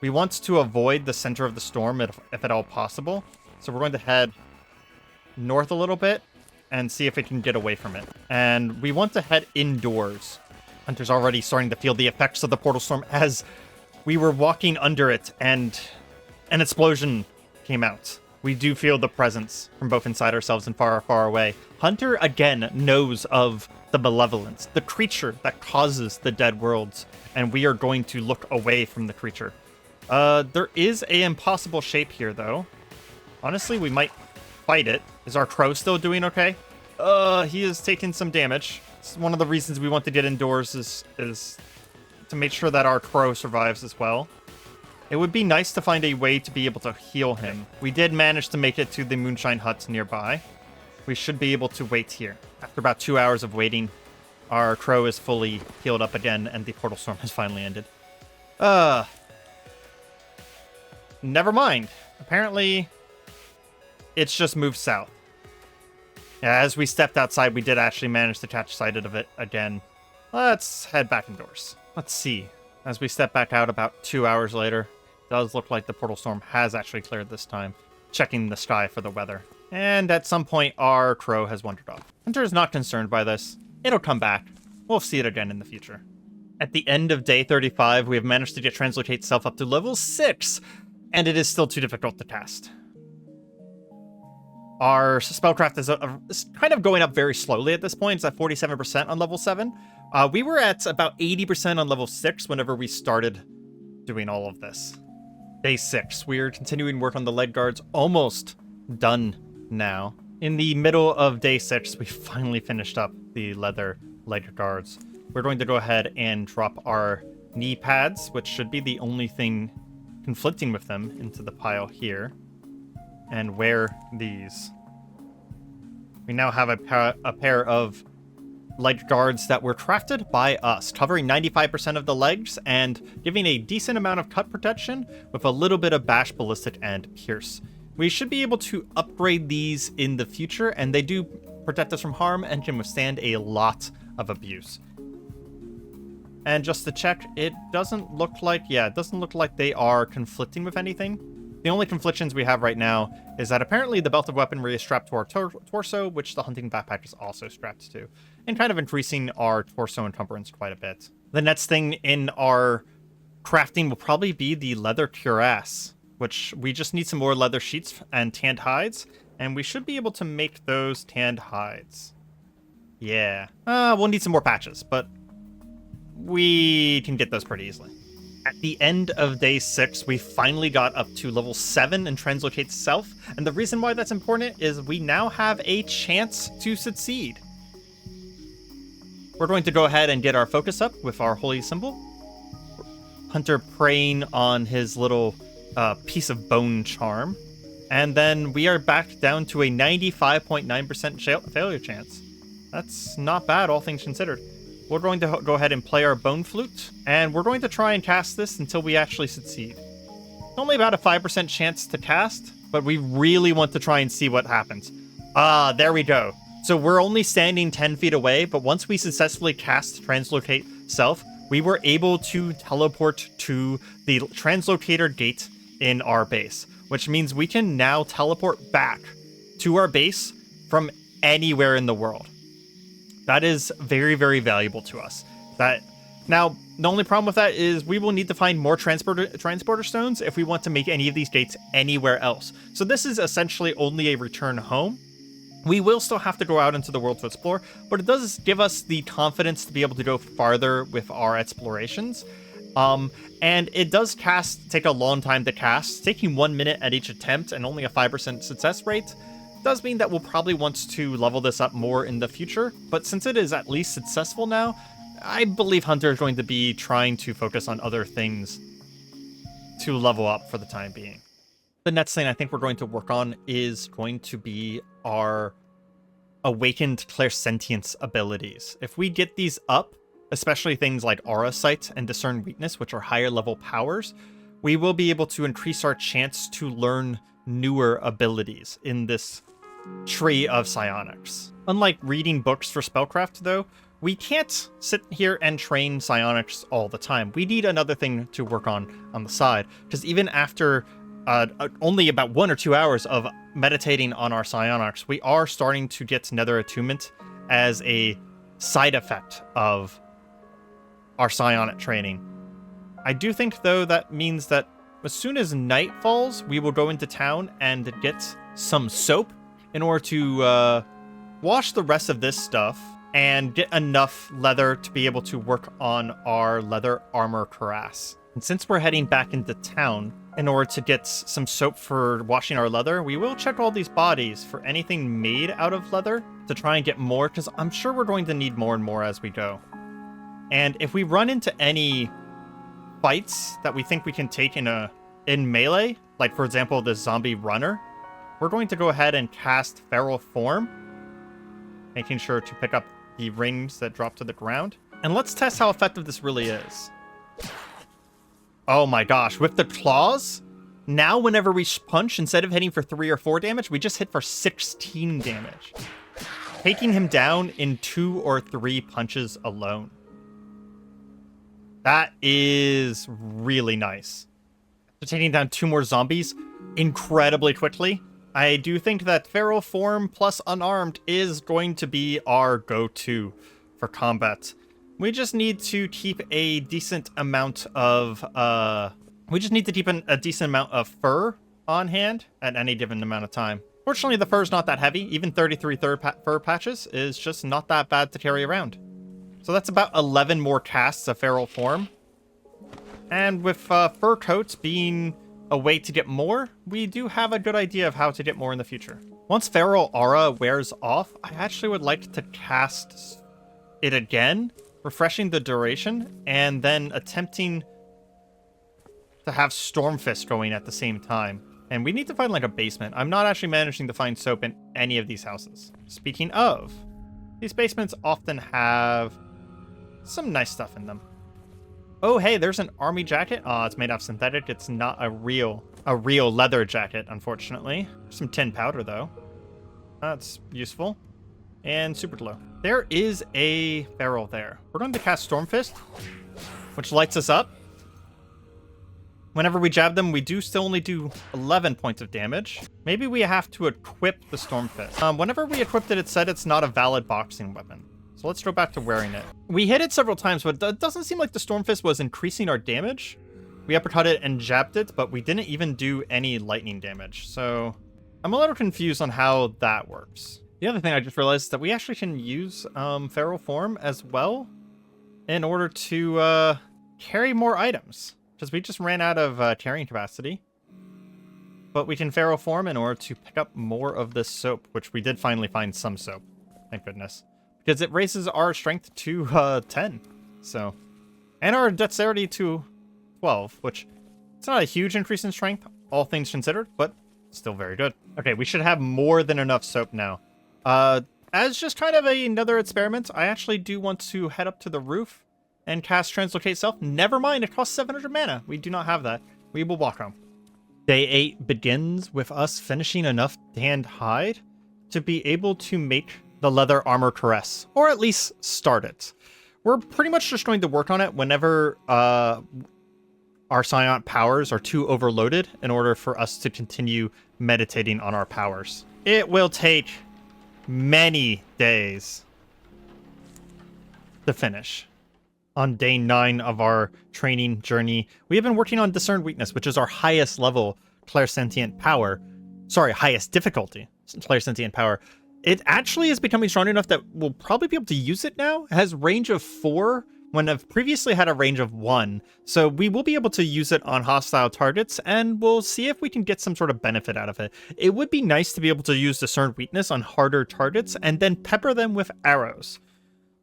We want to avoid the center of the storm if at all possible. So we're going to head north a little bit and see if it can get away from it. And we want to head indoors. Hunter's already starting to feel the effects of the portal storm as we were walking under it and an explosion came out. We do feel the presence from both inside ourselves and far, far away. Hunter, again, knows of the malevolence, the creature that causes the dead worlds, and we are going to look away from the creature. There is an impossible shape here, though. Honestly, we might fight it. Is our crow still doing okay? He is taking some damage. It's one of the reasons we want to get indoors is to make sure that our crow survives as well. It would be nice to find a way to be able to heal him. We did manage to make it to the moonshine huts nearby. We should be able to wait here. After about 2 hours of waiting, our crow is fully healed up again, and the portal storm has finally ended. Never mind. Apparently, it's just moved south. Yeah, as we stepped outside, we did actually manage to catch sight of it again. Let's head back indoors. Let's see. As we step back out about 2 hours later, it does look like the portal storm has actually cleared this time. checking the sky for the weather. And at some point, our crow has wandered off. Hunter is not concerned by this. It'll come back. We'll see it again in the future. At the end of day 35, we have managed to get Translocate Self up to level 6, and it is still too difficult to cast. Our spellcraft is kind of going up very slowly at this point. It's at 47% on level 7. We were at about 80% on level 6 whenever we started doing all of this. Day 6, we are continuing work on the leg guards, almost done now. In the middle of day 6, we finally finished up the leather leg guards. We're going to go ahead and drop our knee pads, which should be the only thing conflicting with them, into the pile here, and wear these. We now have a pair of leg guards that were crafted by us, covering 95% of the legs and giving a decent amount of cut protection with a little bit of bash, ballistic, and pierce. We should be able to upgrade these in the future, and they do protect us from harm and can withstand a lot of abuse. And just to check, it doesn't look like they are conflicting with anything. The only conflictions we have right now is that apparently the belt of weaponry is strapped to our torso, which the hunting backpack is also strapped to, and kind of increasing our torso encumbrance quite a bit. The next thing in our crafting will probably be the leather cuirass, which we just need some more leather sheets and tanned hides, and we should be able to make those tanned hides. Yeah. We'll need some more patches, but we can get those pretty easily. At the end of day 6, we finally got up to level 7 in Translocate Self, and the reason why that's important is we now have a chance to succeed. We're going to go ahead and get our focus up with our holy symbol. Hunter praying on his little piece of bone charm, and then we are back down to a 95.9% failure chance. That's not bad, all things considered. We're going to go ahead and play our bone flute, and we're going to try and cast this until we actually succeed. It's only about a 5% chance to cast, but we really want to try and see what happens. There we go. So we're only standing 10 feet away, but once we successfully cast Translocate Self, we were able to teleport to the translocator gate in our base, which means we can now teleport back to our base from anywhere in the world. That is very, very valuable to us. Now, the only problem with that is we will need to find more transporter stones if we want to make any of these gates anywhere else. So this is essentially only a return home. We will still have to go out into the world to explore, but it does give us the confidence to be able to go farther with our explorations. And it does take a long time to cast, taking 1 minute at each attempt and only a 5% success rate. Does mean that we'll probably want to level this up more in the future, but since it is at least successful now, I believe Hunter is going to be trying to focus on other things to level up for the time being. The next thing I think we're going to work on is going to be our awakened clairsentience abilities. If we get these up, especially things like Aura Sight and Discern Weakness, which are higher level powers, we will be able to increase our chance to learn newer abilities in this tree of psionics. Unlike reading books for spellcraft, though, we can't sit here and train psionics all the time. We need another thing to work on the side, because even after only about 1 or 2 hours of meditating on our psionics, we are starting to get nether attunement as a side effect of our psionic training. I do think, though, that means that as soon as night falls, we will go into town and get some soap in order to wash the rest of this stuff and get enough leather to be able to work on our leather armor cuirass. And since we're heading back into town, in order to get some soap for washing our leather, we will check all these bodies for anything made out of leather to try and get more, because I'm sure we're going to need more and more as we go. And if we run into any fights that we think we can take in melee, like for example the zombie runner, we're going to go ahead and cast Feral Form, making sure to pick up the rings that drop to the ground. And let's test how effective this really is. Oh my gosh, with the claws, now whenever we punch, instead of hitting for 3 or 4 damage, we just hit for 16 damage. Taking him down in 2 or 3 punches alone. That is really nice. So taking down 2 more zombies, incredibly quickly. I do think that feral form plus unarmed is going to be our go-to for combat. We just need to keep a decent amount of a decent amount of fur on hand at any given amount of time. Fortunately, the fur's not that heavy. Even 33 fur patches is just not that bad to carry around. So that's about 11 more casts of feral form. And with fur coats being a way to get more, we do have a good idea of how to get more in the future. Once feral aura wears off, I actually would like to cast it again, refreshing the duration, and then attempting to have Stormfist going at the same time. And we need to find like a basement. I'm not actually managing to find soap in any of these houses. Speaking of, these basements often have some nice stuff in them. Oh, hey, there's an army jacket. Oh, it's made out of synthetic. It's not a real leather jacket, unfortunately. Some tin powder, though. That's useful. And super glow. There is a feral there. We're going to cast Stormfist, which lights us up. Whenever we jab them, we do still only do 11 points of damage. Maybe we have to equip the Stormfist. Whenever we equipped it, it said it's not a valid boxing weapon. So let's go back to wearing it. We hit it several times, but it doesn't seem like the Stormfist was increasing our damage. We uppercut it and jabbed it, but we didn't even do any lightning damage. So I'm a little confused on how that works. The other thing I just realized is that we actually can use feral form as well in order to carry more items. Because we just ran out of carrying capacity. But we can feral form in order to pick up more of this soap, which we did finally find some soap. Thank goodness. Because it raises our strength to 10. So, and our dexterity to 12, which it's not a huge increase in strength, all things considered, but still very good. Okay, we should have more than enough soap now. As just kind of another experiment, I actually do want to head up to the roof and cast Translocate Self. Never mind, it costs 700 mana. We do not have that. We will walk home. Day 8 begins with us finishing enough tanned hide to be able to make the leather armor caress, or at least start it. We're pretty much just going to work on it whenever our Psionic powers are too overloaded in order for us to continue meditating on our powers. It will take many days to finish. On day 9 of our training journey, we have been working on Discern Weakness, which is our highest level clairsentient power. Sorry, highest difficulty clairsentient power. It actually is becoming strong enough that we'll probably be able to use it now. It has range of 4 when I've previously had a range of 1. So we will be able to use it on hostile targets, and we'll see if we can get some sort of benefit out of it. It would be nice to be able to use Discern Weakness on harder targets and then pepper them with arrows.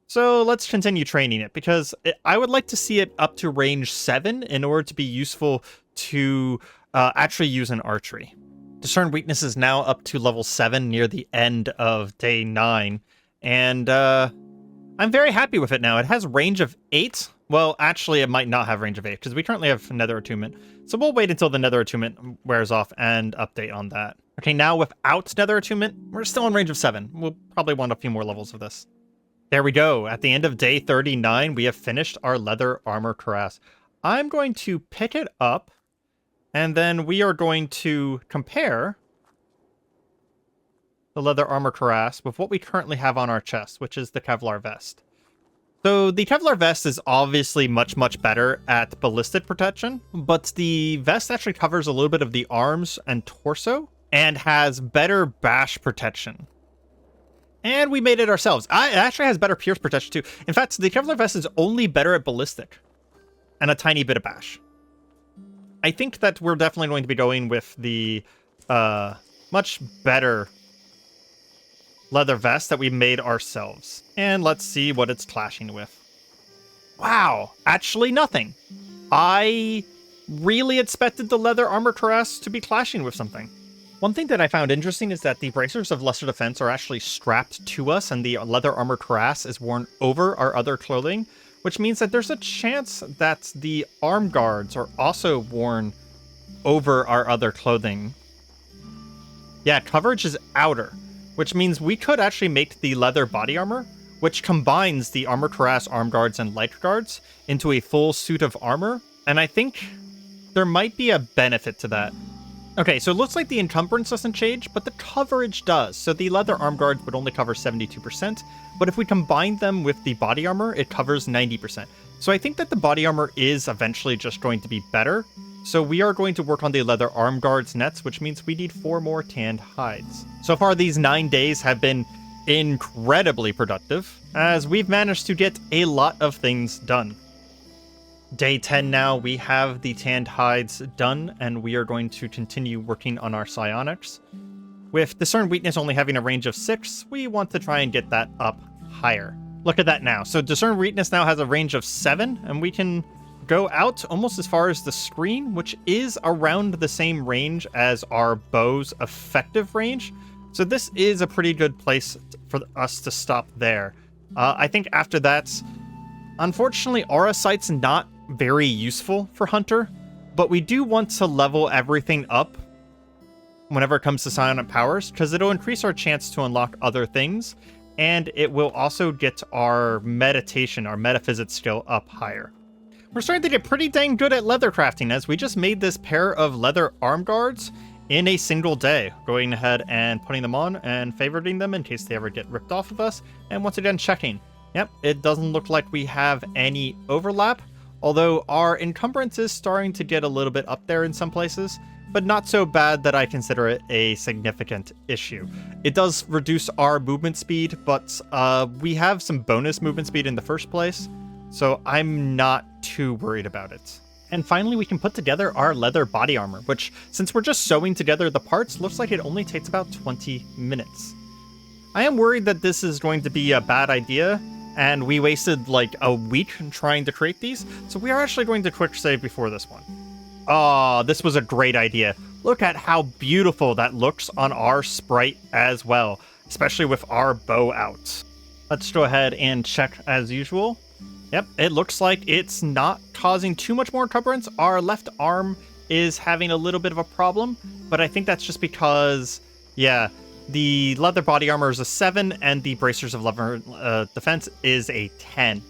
So let's continue training it, because I would like to see it up to range 7 in order to be useful to actually use in archery. Discern Weakness is now up to level 7 near the end of day 9, and I'm very happy with it now. It has range of 8. Well, actually, it might not have range of 8, because we currently have Nether Attunement. So we'll wait until the Nether Attunement wears off and update on that. Okay, now without Nether Attunement, we're still in range of 7. We'll probably want a few more levels of this. There we go. At the end of day 39, we have finished our leather armor cuirass. I'm going to pick it up, and then we are going to compare the leather armor cuirass with what we currently have on our chest, which is the Kevlar vest. So the Kevlar vest is obviously much, much better at ballistic protection, but the vest actually covers a little bit of the arms and torso and has better bash protection. And we made it ourselves. It actually has better pierce protection too. In fact, the Kevlar vest is only better at ballistic and a tiny bit of bash. I think that we're definitely going to be going with the much better leather vest that we made ourselves. And let's see what it's clashing with. Wow, actually nothing. I really expected the leather armor cuirass to be clashing with something. One thing that I found interesting is that the bracers of lesser defense are actually strapped to us, and the leather armor cuirass is worn over our other clothing, which means that there's a chance that the arm guards are also worn over our other clothing. Yeah, coverage is outer, which means we could actually make the leather body armor, which combines the armor cuirass, arm guards, and leg guards into a full suit of armor, and I think there might be a benefit to that. Okay, so it looks like the encumbrance doesn't change, but the coverage does. So the leather arm guards would only cover 72%, but if we combine them with the body armor, it covers 90%. So I think that the body armor is eventually just going to be better. So we are going to work on the leather arm guards next, which means we need 4 more tanned hides. So far, these 9 days have been incredibly productive, as we've managed to get a lot of things done. Day 10 now, we have the tanned hides done, and we are going to continue working on our psionics. With Discern Weakness only having a range of 6, we want to try and get that up higher. Look at that now. So Discern Weakness now has a range of 7, and we can go out almost as far as the screen, which is around the same range as our bow's effective range. So this is a pretty good place for us to stop there. I think after that, unfortunately, Aura Sight's not very useful for Hunter, but we do want to level everything up whenever it comes to psionic powers, because it'll increase our chance to unlock other things, and it will also get our meditation, our metaphysics skill up higher. We're starting to get pretty dang good at leather crafting, as we just made this pair of leather arm guards in a single day, going ahead and putting them on and favoriting them in case they ever get ripped off of us, and once again checking. Yep, it doesn't look like we have any overlap, although our encumbrance is starting to get a little bit up there in some places, but not so bad that I consider it a significant issue. It does reduce our movement speed, but we have some bonus movement speed in the first place, so I'm not too worried about it. And finally, we can put together our leather body armor, which, since we're just sewing together the parts, looks like it only takes about 20 minutes. I am worried that this is going to be a bad idea, and we wasted like a week trying to create these, so we are actually going to quick save before this one. Oh, this was a great idea. Look at how beautiful that looks on our sprite as well, especially with our bow out. Let's go ahead and check as usual. Yep, it looks like it's not causing too much more encumbrance. Our left arm is having a little bit of a problem, but I think that's just because, yeah, the leather body armor is a 7, and the bracers of leather defense is a 10.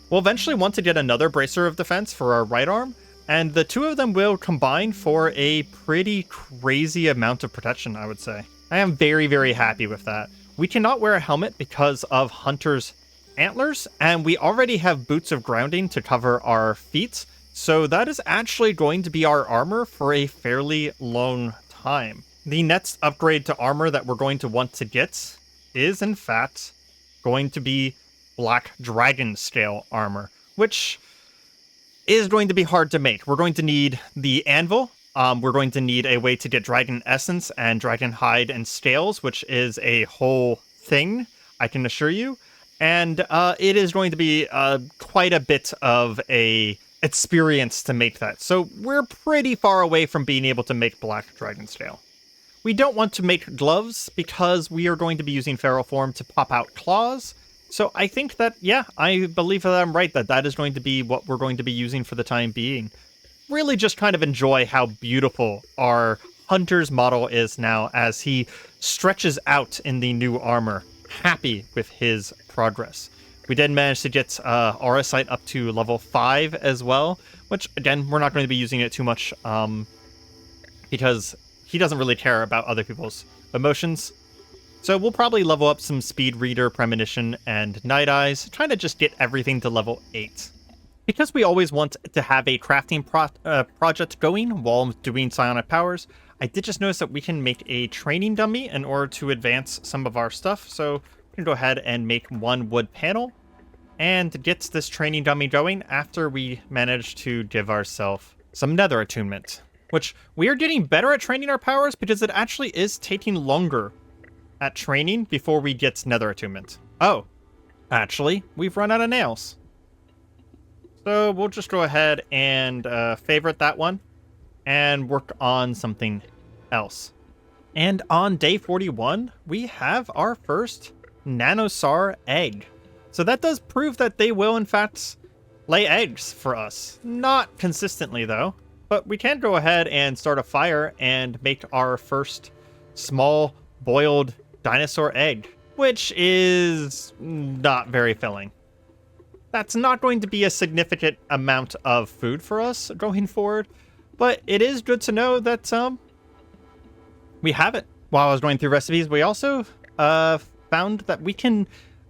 We'll eventually want to get another bracer of defense for our right arm, and the two of them will combine for a pretty crazy amount of protection, I would say. I am very, very happy with that. We cannot wear a helmet because of Hunter's antlers, and we already have boots of grounding to cover our feet, so that is actually going to be our armor for a fairly long time. The next upgrade to armor that we're going to want to get is, in fact, going to be Black Dragon scale armor, which is going to be hard to make. We're going to need the anvil. We're going to need a way to get dragon essence and dragon hide and scales, which is a whole thing, I can assure you. And it is going to be quite a bit of a experience to make that. So we're pretty far away from being able to make Black Dragon scale. We don't want to make gloves because we are going to be using feral form to pop out claws. So I think that, yeah, I believe that I'm right, that that is going to be what we're going to be using for the time being. Really just kind of enjoy how beautiful our Hunter's model is now as he stretches out in the new armor, happy with his progress. We did manage to get Aura Sight up to level 5 as well, which, again, we're not going to be using it too much because he doesn't really care about other people's emotions. So we'll probably level up some Speed Reader, Premonition, and Night Eyes, trying to just get everything to level 8. Because we always want to have a crafting project going while doing psionic powers, I did just notice that we can make a training dummy in order to advance some of our stuff. So we can go ahead and make one wood panel and get this training dummy going after we manage to give ourselves some nether attunement, which we are getting better at training our powers because it actually is taking longer at training before we get nether attunement. Oh, actually, we've run out of nails. So we'll just go ahead and favorite that one and work on something else. And on day 41, we have our first Nanosar egg. So that does prove that they will, in fact, lay eggs for us. Not consistently, though. But we can go ahead and start a fire and make our first small boiled dinosaur egg, which is not very filling. That's not going to be a significant amount of food for us going forward, but it is good to know that we have it. While I was going through recipes, we also found that we can,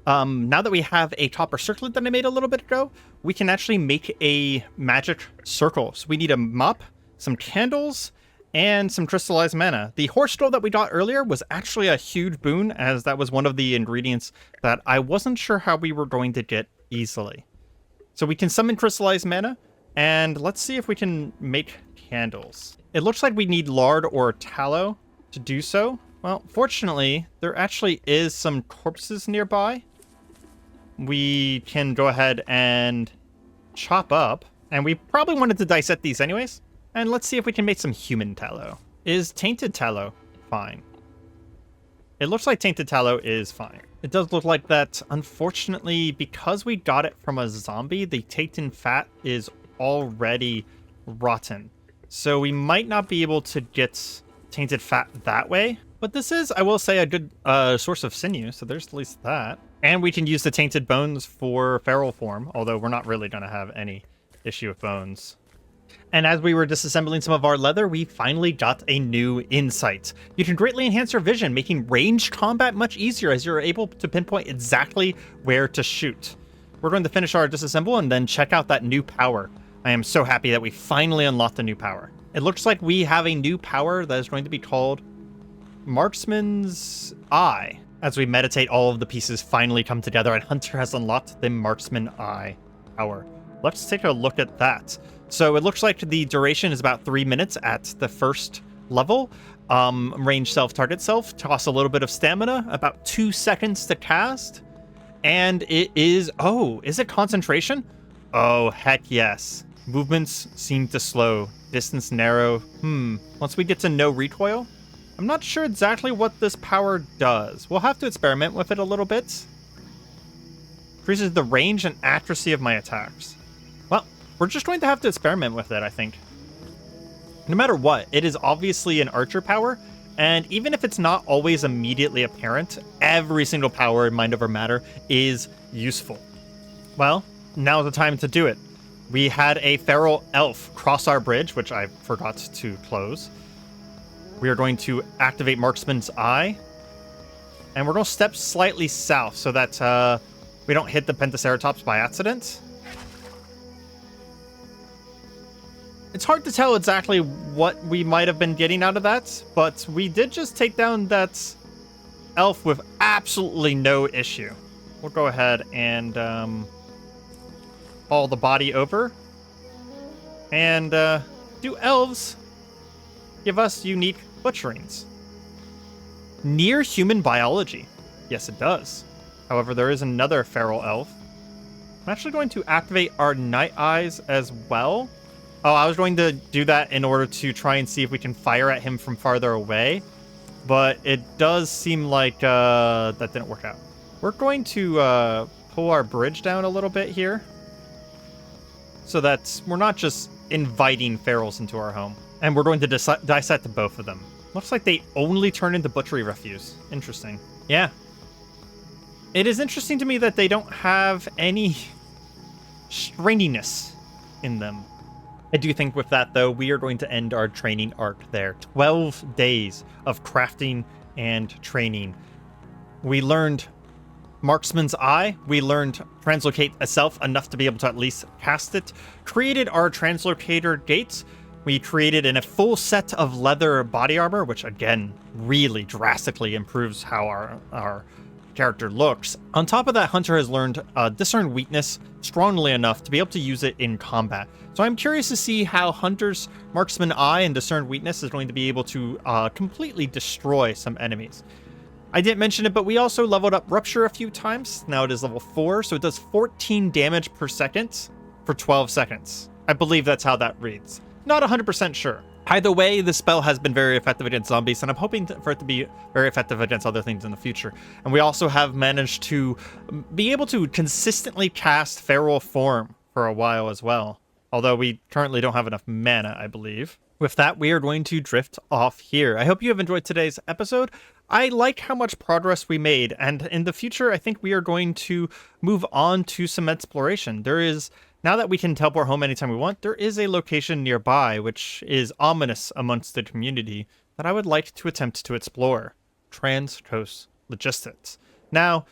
now that we have a copper circlet that I made a little bit ago, we can actually make a magic circle. So we need a mop, some candles, and some crystallized mana. The horse scroll that we got earlier was actually a huge boon, as that was one of the ingredients that I wasn't sure how we were going to get easily. So we can summon crystallized mana, and let's see if we can make candles. It looks like we need lard or tallow to do so. Well, fortunately, there actually is some corpses nearby. We can go ahead and chop up, and we probably wanted to dissect these anyways. And let's see if we can make some human tallow. Is tainted tallow fine? It looks like tainted tallow is fine. It does look like that, unfortunately, because we got it from a zombie, the tainted fat is already rotten. So we might not be able to get tainted fat that way. But this is, I will say, a good source of sinew, so there's at least that. And we can use the tainted bones for feral form, although we're not really going to have any issue with bones. And as we were disassembling some of our leather, we finally got a new insight. You can greatly enhance your vision, making ranged combat much easier as you're able to pinpoint exactly where to shoot. We're going to finish our disassemble and then check out that new power. I am so happy that we finally unlocked a new power. It looks like we have a new power that is going to be called Marksman's Eye. As we meditate, all of the pieces finally come together, and Hunter has unlocked the Marksman Eye power. Let's take a look at that. So it looks like the duration is about 3 minutes at the first level. Range self, self, toss a little bit of stamina, about 2 seconds to cast. And it is, oh, is it concentration? Oh, heck yes. Movements seem to slow, distance narrow. Once we get to no recoil, I'm not sure exactly what this power does. We'll have to experiment with it a little bit. Increases the range and accuracy of my attacks. Well, we're just going to have to experiment with it, I think. No matter what, it is obviously an archer power, and even if it's not always immediately apparent, every single power in Mind Over Matter is useful. Well, now's the time to do it. We had a feral elf cross our bridge, which I forgot to close. We are going to activate Marksman's Eye, and we're going to step slightly south so that we don't hit the Pentaceratops by accident. It's hard to tell exactly what we might have been getting out of that, but we did just take down that elf with absolutely no issue. We'll go ahead and fall the body over. And do elves give us unique butcherings? Near human biology. Yes, it does. However, there is another feral elf. I'm actually going to activate our Night Eyes as well. Oh, I was going to do that in order to try and see if we can fire at him from farther away. But it does seem like that didn't work out. We're going to pull our bridge down a little bit here, so that we're not just inviting ferals into our home. And we're going to dissect both of them. Looks like they only turn into butchery refuse. Interesting. Yeah. It is interesting to me that they don't have any stringiness in them. I do think with that, though, we are going to end our training arc there. 12 days of crafting and training. We learned Marksman's Eye. We learned Translocate a self enough to be able to at least cast it. Created our Translocator gates. We created a full set of leather body armor, which again really drastically improves how our character looks. On top of that, Hunter has learned Discern Weakness strongly enough to be able to use it in combat. So I'm curious to see how Hunter's Marksman Eye and Discern Weakness is going to be able to completely destroy some enemies. I didn't mention it, but we also leveled up Rupture a few times. Now it is level 4, so it does 14 damage per second for 12 seconds. I believe that's how that reads. Not 100% sure. Either way, the spell has been very effective against zombies, and I'm hoping for it to be very effective against other things in the future. And we also have managed to be able to consistently cast Feral Form for a while as well. Although we currently don't have enough mana, I believe. With that, we are going to drift off here. I hope you have enjoyed today's episode. I like how much progress we made, and in the future, I think we are going to move on to some exploration. Now that we can teleport home anytime we want, there is a location nearby, which is ominous amongst the community, that I would like to attempt to explore: Trans-Coast Logistics. Now,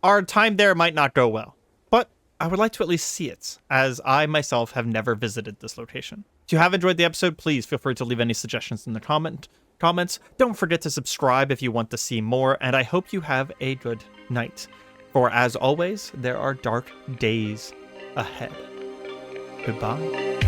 our time there might not go well, but I would like to at least see it, as I myself have never visited this location. If you have enjoyed the episode, please feel free to leave any suggestions in the comments. Don't forget to subscribe if you want to see more, and I hope you have a good night. For as always, there are dark days ahead. Goodbye.